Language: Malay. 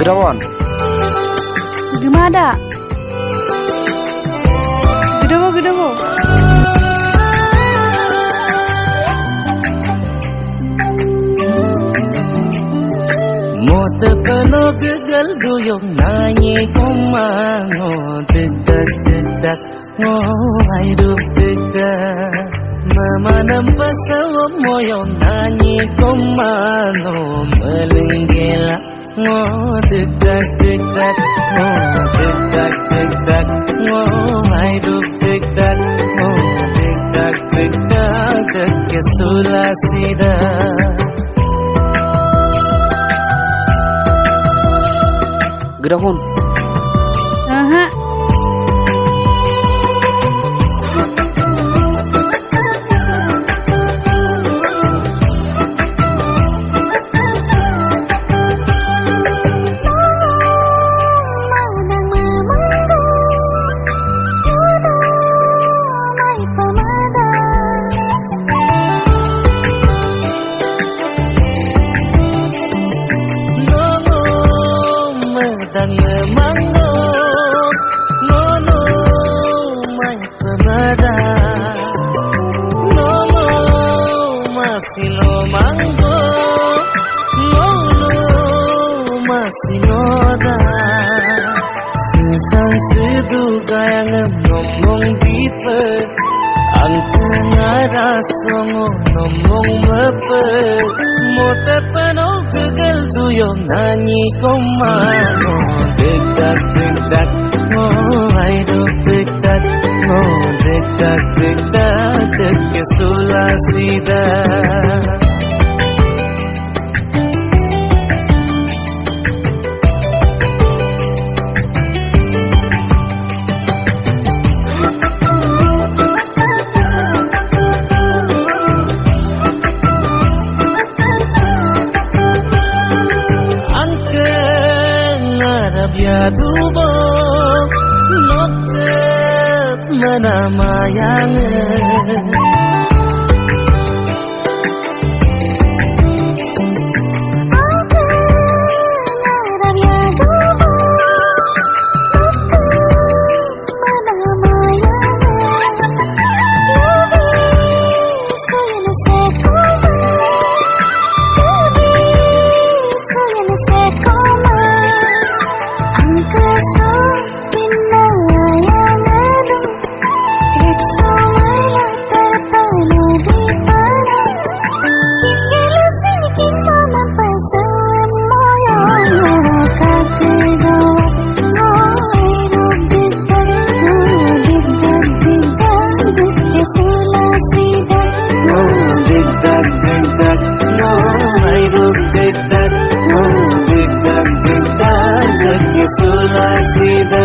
Gerawan. Gimana? Gedewo. Mota penuh gegal duyung nanyi kumango dedak hidup dedak mama nampak sawam moyong nanyi kumango melenggela dedak hidup dedak ke sulasida. Gerahun. Aha. Dan memanggo nono mai pemada nono masih no manggo nono masih noda sesang seduga yang ngomong dipe angka ngarasongo ngomong mepe mote penuh gegal duyung nanyi komano dedak hidup dedak ke sulasida. Ya dubo notep menamayangnya dedak ke sulasida.